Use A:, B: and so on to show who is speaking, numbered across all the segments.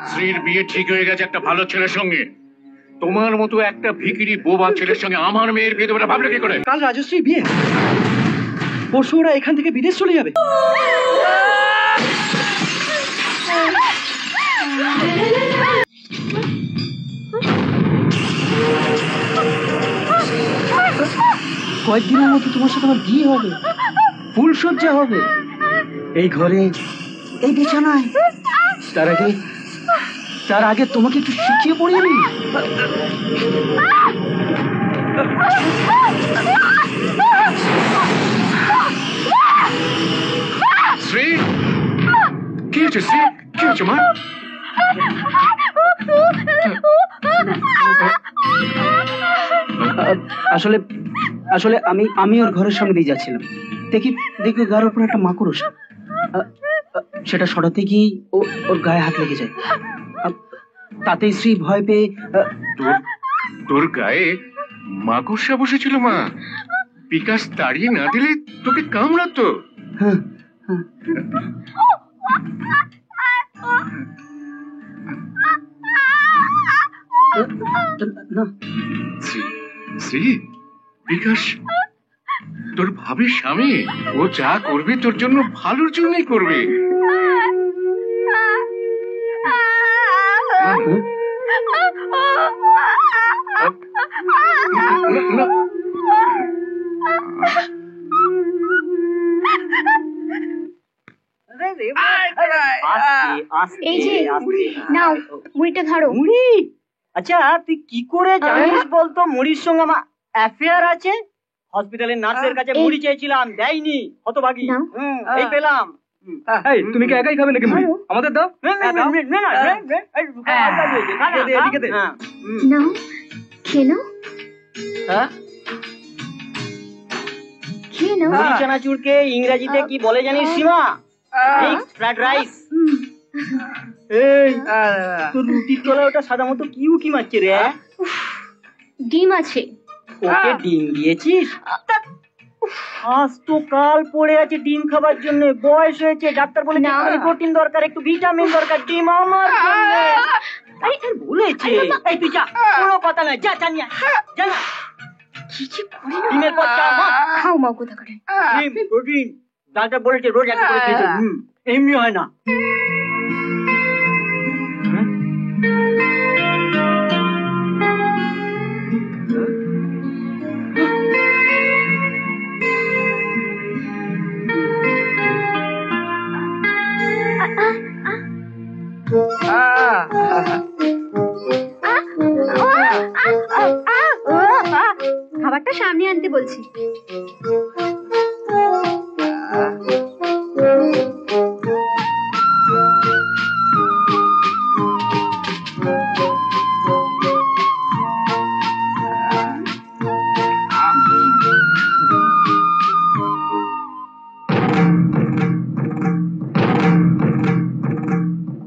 A: শ্রীর বিয়ে ঠিক হয়ে গেছে একটা ভালো ছেলের সঙ্গে। তোমার মতো একটা ভিখিরি বোবা ছেলের সঙ্গে আমার মেয়ের বিয়ে দেবে ভাবলে কি করে?
B: কাল রাজশ্রীর বিয়ে, পরশু ওরা এখান থেকে বিদেশ চলে যাবে। কয়েকদিনের মধ্যে তোমার সাথে আমার বিয়ে হবে, ফুলসজ্জা হবে এই ঘরে, এই বিছানায়। তার আগে তোমাকে একটু শিখিয়ে পড়ি আমি।
A: শ্রী, কি হয়েছে শ্রী? কি হয়েছে মা?
B: আসলে আসলে আমি ওর ঘরের সামনে দিয়ে যাচ্ছিলাম, দেখি গায়ের উপর একটা মাকড়, সেটা সরাতে গিয়ে ওর গায়ে হাত লেগে যায়। তাতেই শ্রী ভয় পেয়ে।
A: তোর গায়ে মাকড়সা বসেছিল মা? বিকাশ তাড়িয়ে না দিলে তোকে কামড়াতো। শ্রী, বিকাশ তোর ভাবির স্বামী, ও যা করবে তোর জন্য ভালোর জন্যই করবে।
C: এই যে নাও মুড়িটা ধরো।
D: মুড়ি? আচ্ছা তুই কি করে জানিস বলতো মুড়ির সঙ্গে আমার অ্যাফেয়ার আছে? হসপিটালের নার্সের কাছে মুড়ি চেয়েছিলাম, দেয়নি, হতভাগী। এই পেলাম।
B: তুমি কি একাই খাবে নাকি মুড়ি? আমাদের দাও।
C: নাও খেয়ে নাও। খেয়ে নাও।
D: মুড়ি চানাচুরকে ইংরেজিতে কি বলে জানিস সীমা? Mixed fried rice. এই তোর রুটির তলায় ওটা সাদা মতো কি উকি মারছে রে?
C: ডিম আছে।
D: ওকে ডিম দিয়েছিস? আজ তো কাল পড়ে আছে ডিম খাবার জন্য, বয়স হয়েছে, ডাক্তার বলেছে প্রোটিন দরকার, একটু ভিটামিন দরকার, ডিম আমার জন্য। আরে বলেছে। এই তুই যা, কোনো কথা নাই, যা নিয়ে যা না।
C: কি যে করে
D: ডিমের পর চা মা
C: খাও মা, কোথা করে
D: ডিম প্রোটিন ডাক্তার বলেছে রোজ একটা করে খেতে। এমনি হয় না।
C: খাবারটা সামনে আনতে বলছি।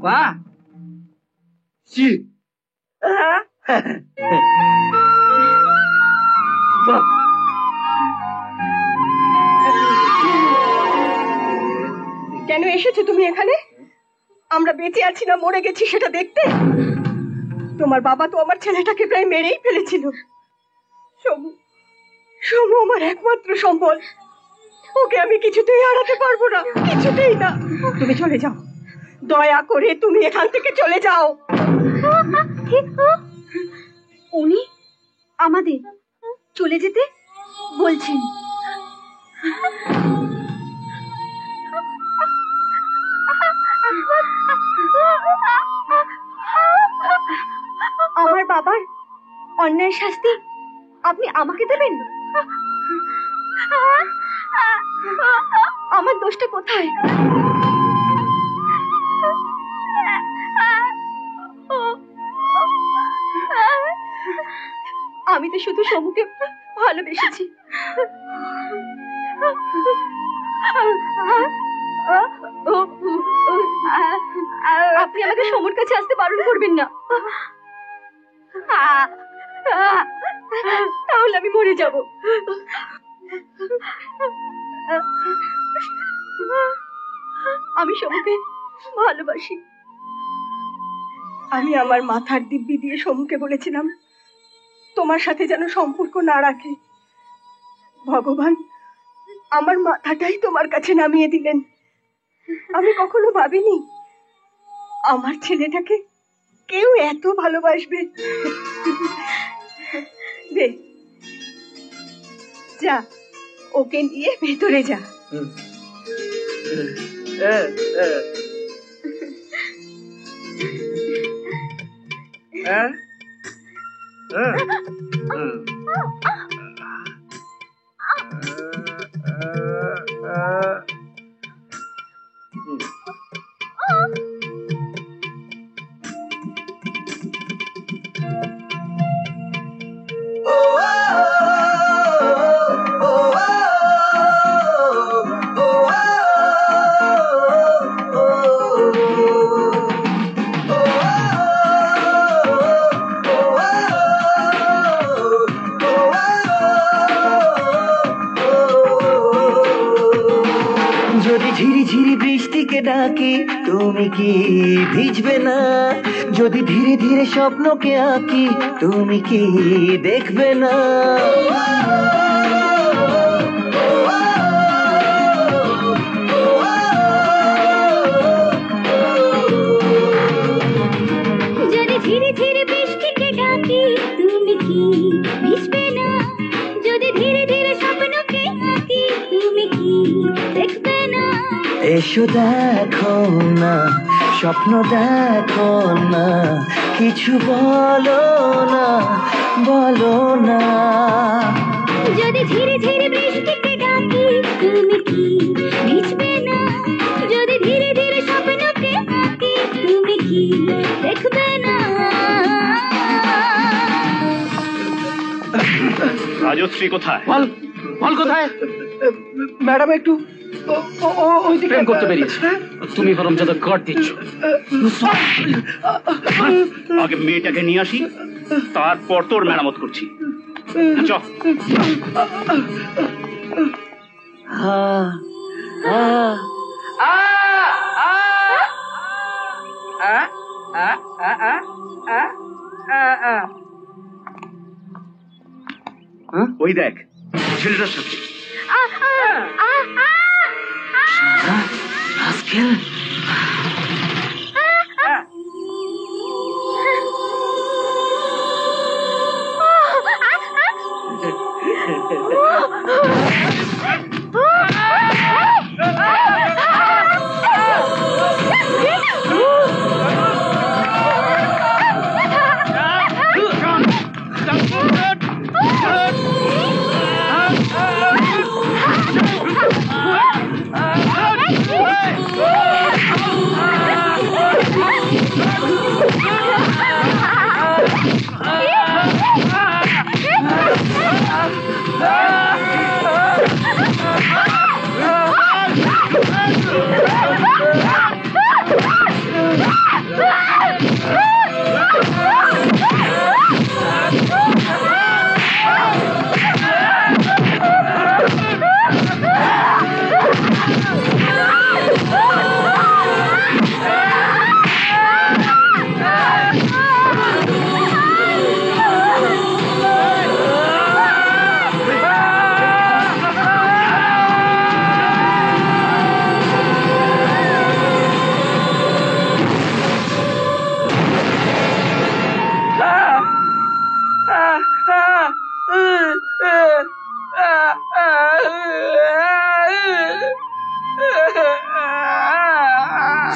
B: বাহ,
E: কেন এসেছো তুমি এখানে? আমরা বেঁচে আছি না মরে গেছি সেটা দেখতে? তোমার বাবা তো আমার ছেলেটাকে প্রায় মেরেই ফেলেছিল। সমু আমার একমাত্র সম্বল, ওকে আমি কিছুতেই হারাতে পারবো না, কিছুতেই না। তুমি চলে যাও, দয়া করে তুমি এখান থেকে চলে যাও।
C: উনি আমাদের চলে যেতে বলছেন? আমার বাবার অন্যায় শাস্তি আপনি আমাকে দেবেন? আমার দোষটা কোথায়? আমি তো শুধু সমুকে ভালোবেসেছি। আপনি আমাকে সমুর কাছে আসতে বারণ করবেন না, তাহলে আমি মরে যাব। আমি সমুকে ভালোবাসি।
E: আমি আমার মাথার দিব্যি দিয়ে সমুকে বলেছিলাম তোমার সাথে যেন সম্পর্ক না রাখে। ভগবান আমার মাথাটাই তোমার কাছে নামিয়ে দিলেন। আমি কখনো ভাবিনি আমার ছেলেটাকে কেউ এত ভালোবাসবে। রে যা, ওকে নিয়ে ভেতরে যা।
F: যদি ঝিরি ঝিরি বৃষ্টিকে ডাকি তুমি কি ভিজবে না? যদি ধীরে ধীরে স্বপ্নকে আঁকি তুমি কি দেখবে না?
C: যদি ধীরে ধীরে বৃষ্টিকে ডাকি তুমি কি ভিজবে না? যদি ধীরে ধীরে স্বপ্নকে আঁকি তুমি কি দেখবে না?
F: এসো দেখো না, স্বপ্ন দেখো না, কিছু বলো না, বলো না।
C: যদি ধীরে ধীরে বৃষ্টিকে ডাকি তুমি কি ভিজবে না? যদি ধীরে ধীরে স্বপ্নকে আঁকি তুমি কি দেখবে না?
A: রাজশ্রী কোথায়?
B: বল বল কোথায়? ম্যাডাম একটু ওইদিকে প্রেম করতে বেরিয়েছে। তুমি বরং যত কর দিচ্ছ।
A: আগে মেয়েটাকে নিয়ে আসি, তারপর তোর মেরামত করছি। চল। ওই দেখ ছেলেটার সাথে।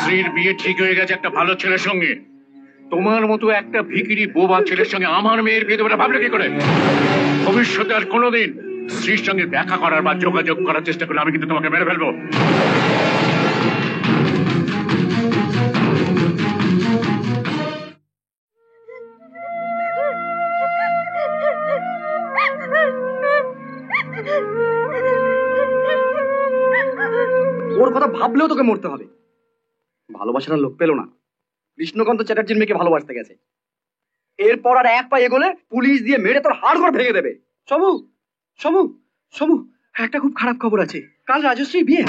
A: শ্রীর বিয়ে ঠিক হয়ে গেছে একটা ভালো ছেলের সঙ্গে। তোমার মতো একটা ভিখিরি বোবা ছেলের সঙ্গে আমার মেয়ের বিয়ে দেবে ভাবলে কি করে? ভবিষ্যতে আর কোনোদিন স্ত্রীর সঙ্গে দেখা করার বা যোগাযোগ করার চেষ্টা করলে আমি কিন্তু তোমাকে মেরে ফেলবো।
B: ওর কথা ভাবলেও তোকে মরতে হবে। ভালোবাসার লোক পেল না, কৃষ্ণকান্ত চ্যাটার্জির মেয়েকে ভালোবাসতে গেছে। এরপর আর এক পা এগোলে পুলিশ দিয়ে মেরে তোর হাড় ঘর ভেঙে দেবে। সমু সমু সমু, একটা খুব খারাপ খবর আছে। কাল রাজশ্রী বিয়ে,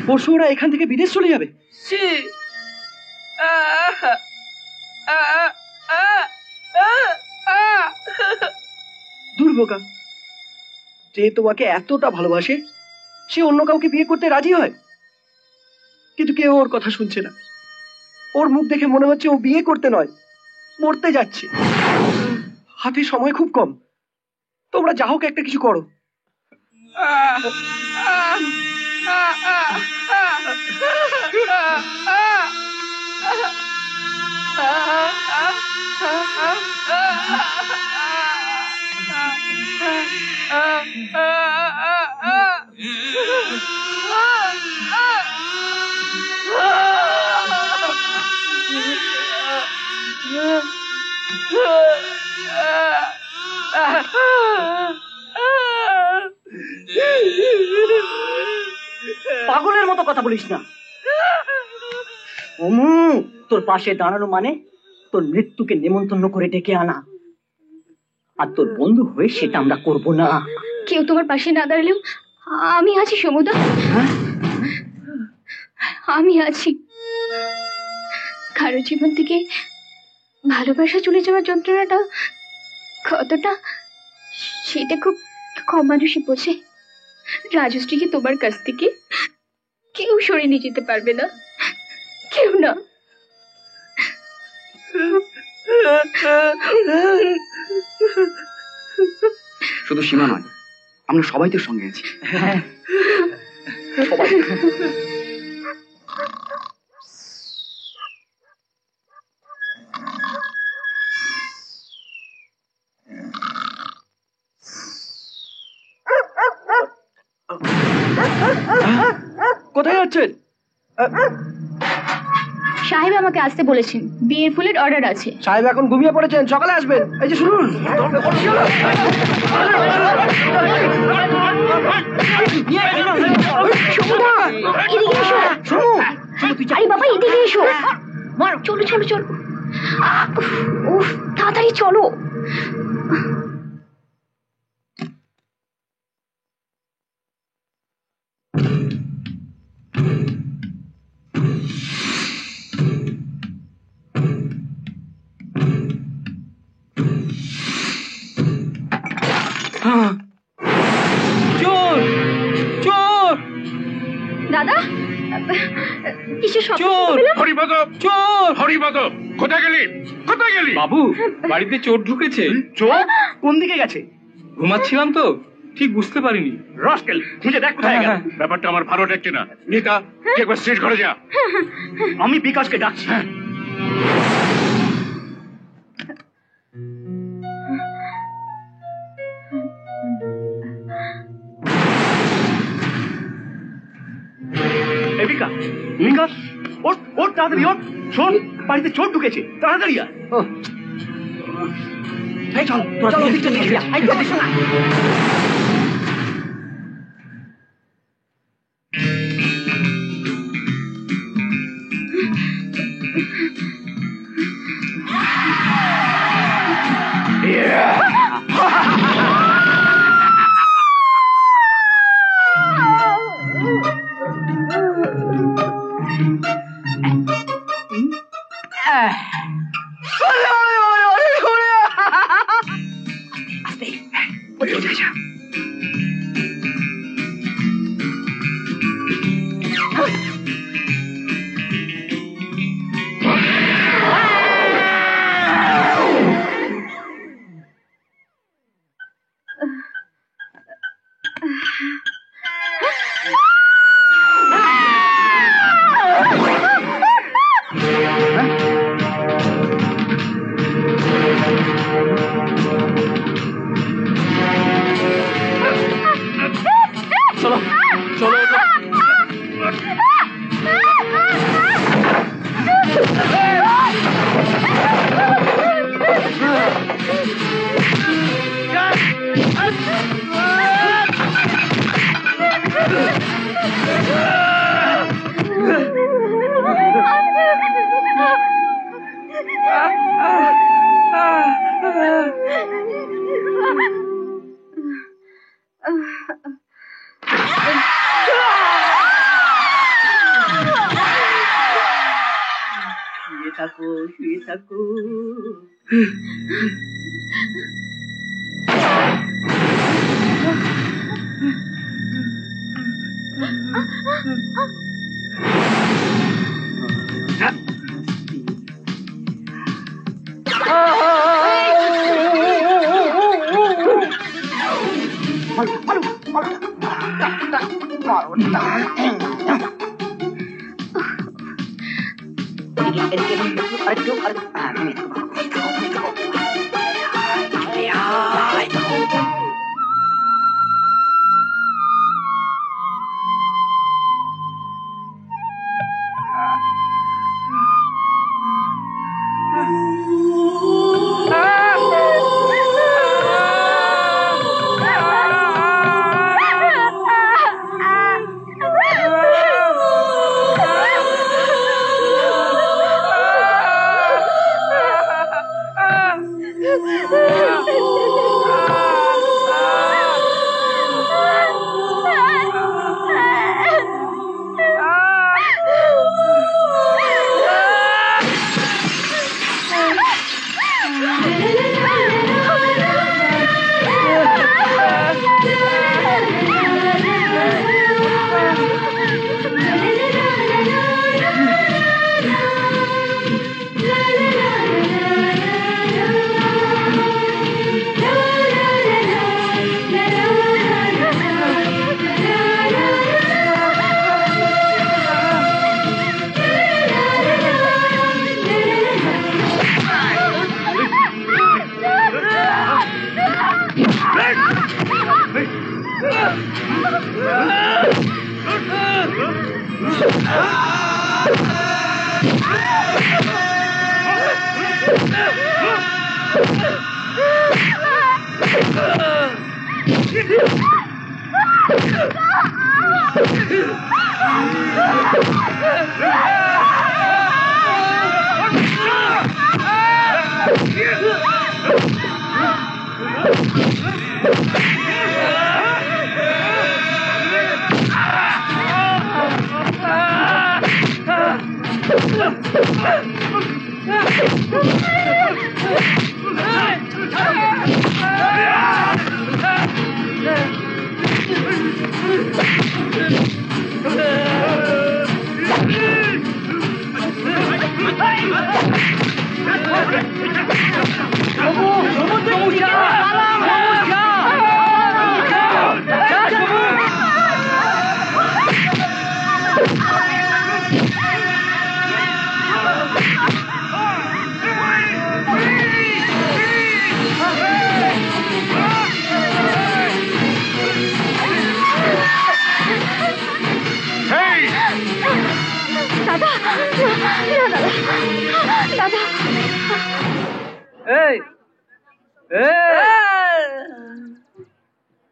B: পরশু ওরা এখান থেকে বিদেশ চলে যাবে।
G: বোকা, যে তোমাকে এতটা ভালোবাসে সে অন্য কাউকে বিয়ে করতে রাজি হয়, কিন্তু কেউ ওর কথা শুনছে না। ওর মুখ দেখে মনে হচ্ছে ও বিয়ে করতে নয়, মরতে যাচ্ছে। হাতে সময় খুব কম, তোমরা যা হোক একটা কিছু করো।
D: পাগলের মতো কথা বলিস না। তোর পাশে দাঁড়ানো মানে তোর মৃত্যুকে নেমন্তন্ন করে ডেকে আনা, আর তোর বন্ধু হয়ে সেটা আমরা করব না।
C: কেউ তোমার পাশে না দাঁড়ালেও আমি আছি সমুদা, আমি আছি। কারো জীবন থেকে ভালোবাসা চলে যাওয়ার যন্ত্রণাটা কতটা সেটা খুব কম মানুষই বোঝে। রাজশ্রীকে তোমার কাছ থেকে কেউ সরিয়ে নিয়ে যেতে পারবে না, কেউ না।
B: শুধু সীমা নয়, আমরা সবাই তোর সঙ্গে আছি। সবাই।
G: কোথায় যাচ্ছেন?
C: সাহেব আমাকে আসতে বলেছেন, বিয়ের ফুলের অর্ডার আছে।
G: সাহেব এখন ঘুমিয়ে পড়েছেন, সকালে আসবেন। এই যে শুনুন,
C: আরে বাবা এদিকে এসো, চলো চলো চলো, উফ তাড়াতাড়ি চলো।
G: চোর চোর
C: দাদা কিসের শব্দ
G: চোর!
C: পেলাম?
A: হরিপদ,
G: চোর!
A: হরিপদ, কোথায় গেলি? কোথায় গেলি?
H: বাবু, বাড়িতে চোর ঢুকেছে।
A: চোর
G: কোন দিকে গেছে?
H: ঘুমাচ্ছিলাম তো, ঠিক বুঝতে পারিনি।
A: রাস্কেল, খুঁজে দেখ কোথায় গেল। ব্যাপারটা আমার ভালো লাগছে না। নিতা, তুই একবার স্টেজ ঘরে যা।
D: আমি বিকাশকে ডাকছি।
G: বিকাশ, বিকাশ, ওর ওর তাড়াতাড়ি ওর। শোন, বাড়িতে চোর ঢুকেছে, তাড়াতাড়ি আয়। এই চল, তোরা ওদিকটা দেখবি। এই তো দেখো না।
D: শুয়ে থাকো।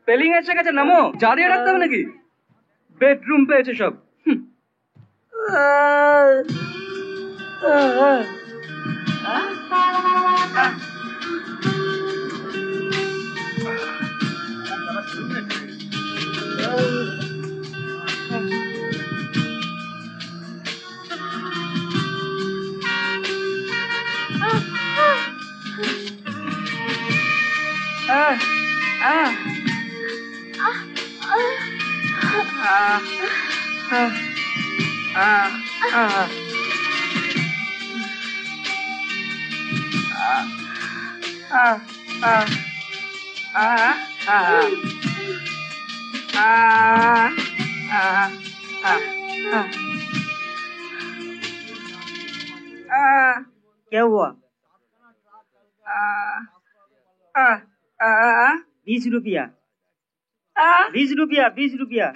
B: পেলিং এসে গেছে, নামো। জারিয়ে রাখতে হবে নাকি? বেডরুম পেয়েছে সব।
D: क्या हुआ? 20 रुपया, 20 रुपया, 20 रुपया।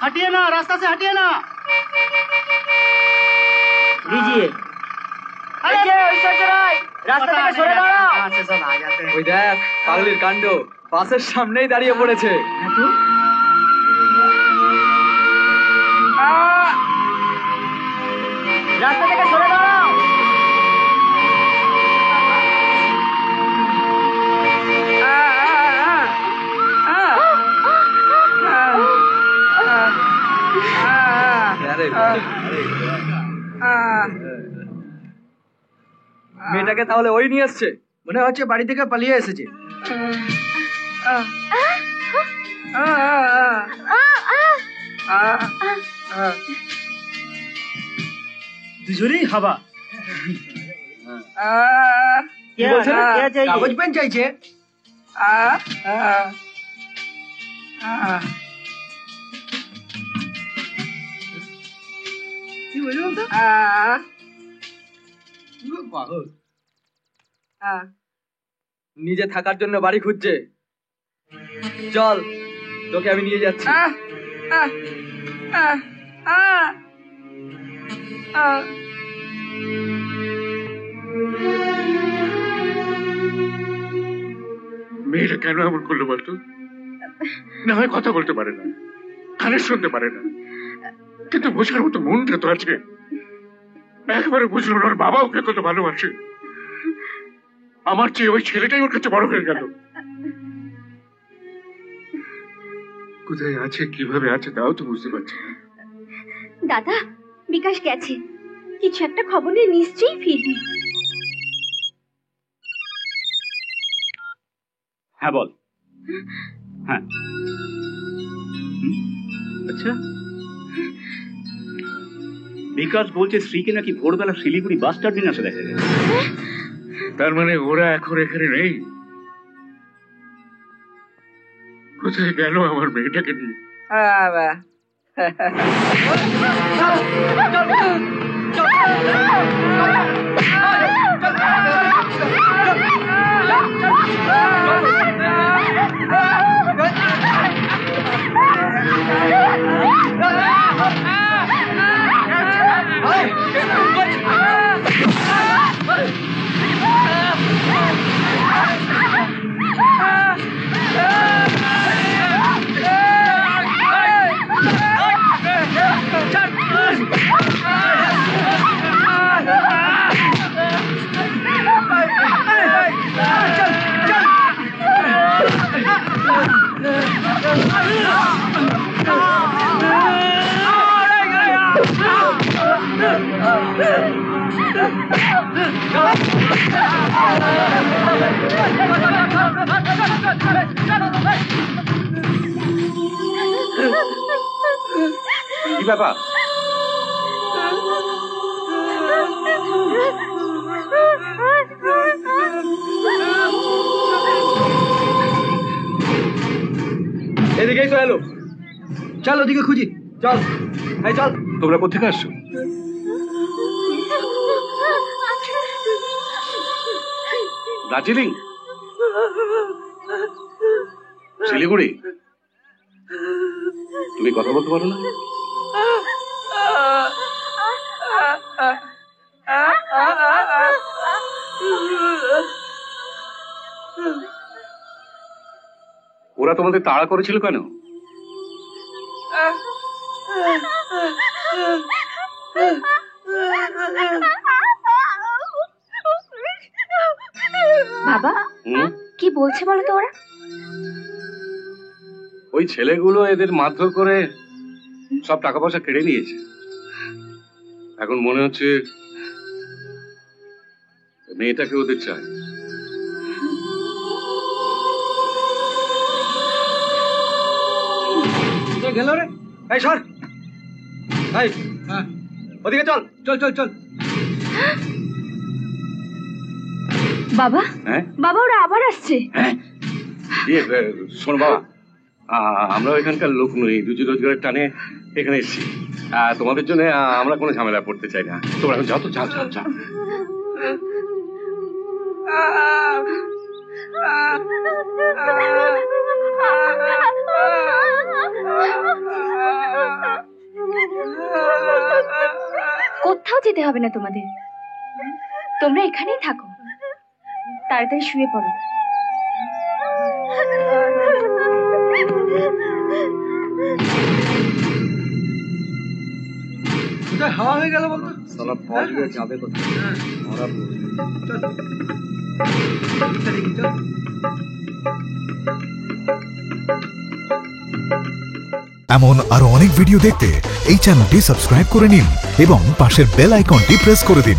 B: हटिए ना, रास्ता से हटिए ना।
D: लीजिए। রাস্তা থেকে সরে দাঁড়াও।
I: ওই দেখ পাগলির কাণ্ড, বাসের সামনেই দাঁড়িয়ে পড়েছে।
D: রাস্তা থেকে সরে দাঁড়াও।
I: মেয়েটাকে তাহলে ওই নিয়ে এসছে।
G: মনে হচ্ছে বাড়ি থেকে পালিয়ে এসেছে। দুজনেই হাবা।
D: কি বলছে?
G: কাগজ পেন চাইছে। কি বলছো তো?
I: নিজে থাকার জন্য বাড়ি খুঁজছে। চল, তোকে আমি নিয়ে যাচ্ছি।
A: মেয়েটা কেন এমন করলো বলতো? না হয় কথা বলতে পারে না, কানে শুনতে পারে না, কিন্তু বোঝার মতো মনটা তো আছে। একবারে বুঝলো না ওর বাবা ওকে কত ভালোবাসে। আমার চেয়ে ওই ছেলেটাই ওর কাছে বড় হয়ে গেল। কোথায় আছে, কিভাবে আছে তাও তো বুঝতে পারছি না।
C: দাদা, বিকাশ গেছে, কিছু একটা খবর নিয়ে নিশ্চয়ই ফিরবি।
J: হ্যাঁ বল। হ্যাঁ, আচ্ছা, বিকাশ বলছে শ্রীকে নাকি ভোরবেলা শিলিগুড়ি বাস টার্মিনাসে দেখা গেছে।
A: তার মানে ওরা এখন এখানে নেই? কোথায় গেল আমার মেয়েটাকে নিয়ে?
J: কি ব্যাপার?
I: এদিকেই তো এলো।
G: চল ওদিকে খুঁজি।
I: চল, এই চল।
J: তোমরা কোথেকে আসছো? দার্জিলিং, শিলিগুড়ি? তুমি কথা বলতে পারো না? ওরা তোমাদের তাড়া করেছিল কেন?
C: বাবা, কি বলছে বলো তো ওরা?
J: ওই ছেলেগুলো এদের মারধর করে সব টাকা পয়সা কেড়ে নিয়েছে। এখন মনে হচ্ছে মেয়েটাকে ওদের চায়।
I: গেল রে। এই সর, এই ওদিকে চল। চল চল চল।
C: বাবা,
J: হ্যাঁ
C: বাবা, ওরা আবার আসছে।
J: হ্যাঁ, শোন বাবা, আমরা এখানকার লোক নই, রুজি রোজগারের টানে এখানে এসেছি। তোমাদের জন্য আমরা কোনো ঝামেলা পড়তে চাই না। তোমরা এখন যাও তো, যাও যাও যাও।
C: কোথাও যেতে হবে না তোমাদের, তোমরা এখানেই থাকো। তাড়াতাড়ি শুয়ে পড়ো।
G: কোথায় হাওয়া হয়ে গেল বলতো?
I: সালা পড়বে যাবে কোথায়? ধরা পড়বে।
G: চল। দিকটা দেখি, চল।
K: এমন আরো অনেক ভিডিও দেখতে এই চ্যানেলটি সাবস্ক্রাইব করে নিন এবং পাশের বেল আইকনটি প্রেস করে দিন।